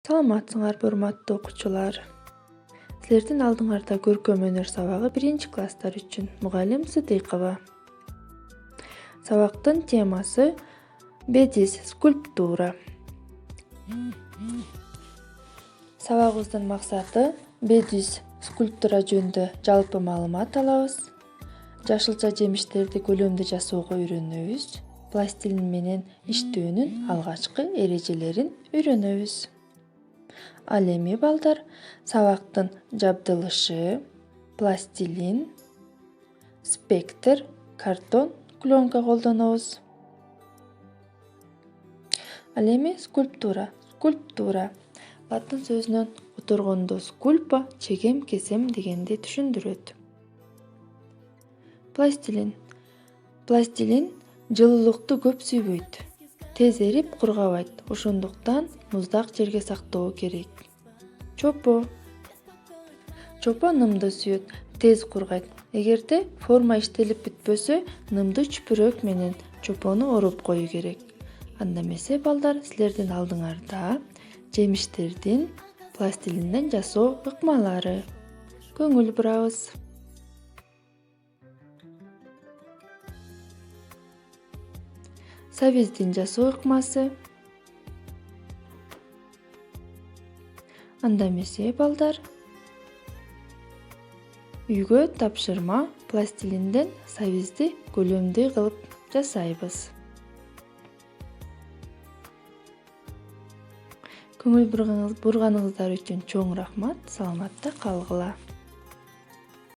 Саламатсыңарбы урматтуу окуучулар. Силердин алдыңарда көркөм өнөр сабагы 1-класстар үчүн мугалим Сыдыкова. Сабактын темасы бедис скульптура. Сабагыбыздын максаты бедис скульптура жөнүндө жалпы маалымат алабыз. Жашылча жемиштерди көлөмдө жасоого үйрөнөбүз. Пластилин менен иштөөнүн алгачкы эрежелерин үйрөнөбүз. Ал эми балдар сабактын жабдылышы, пластилин, спектр, картон, пленка колдонобуз. Ал эми скульптура. Латын сөзүнөн которгондо скульпа чегем, кесем дегенди түшүндүрөт. Пластилин жылуулукту көп сүйбөйт. Тез эрип кургабайт. Ошондуктан муздак жерге сактоо керек. Чопо нымды сүйөт, тез кургайт. Эгерде форма иштелип бүтпөсө, нымды чүпүрөк менен чопону ороп коюу керек. Анда эмесе балдар, силердин алдыңарда жемиштердин пластилинден жасоо ыкмалары. Көңүл бурабыз. Сабиздин жасоо ыкмасы. Анда эмесе балдар, үйгө тапшырма пластилинден сабизди көлөмдөй кылып жасайбыз. Көңүл бурганыңыздар үчүн чоң рахмат. Саламатта калгыла.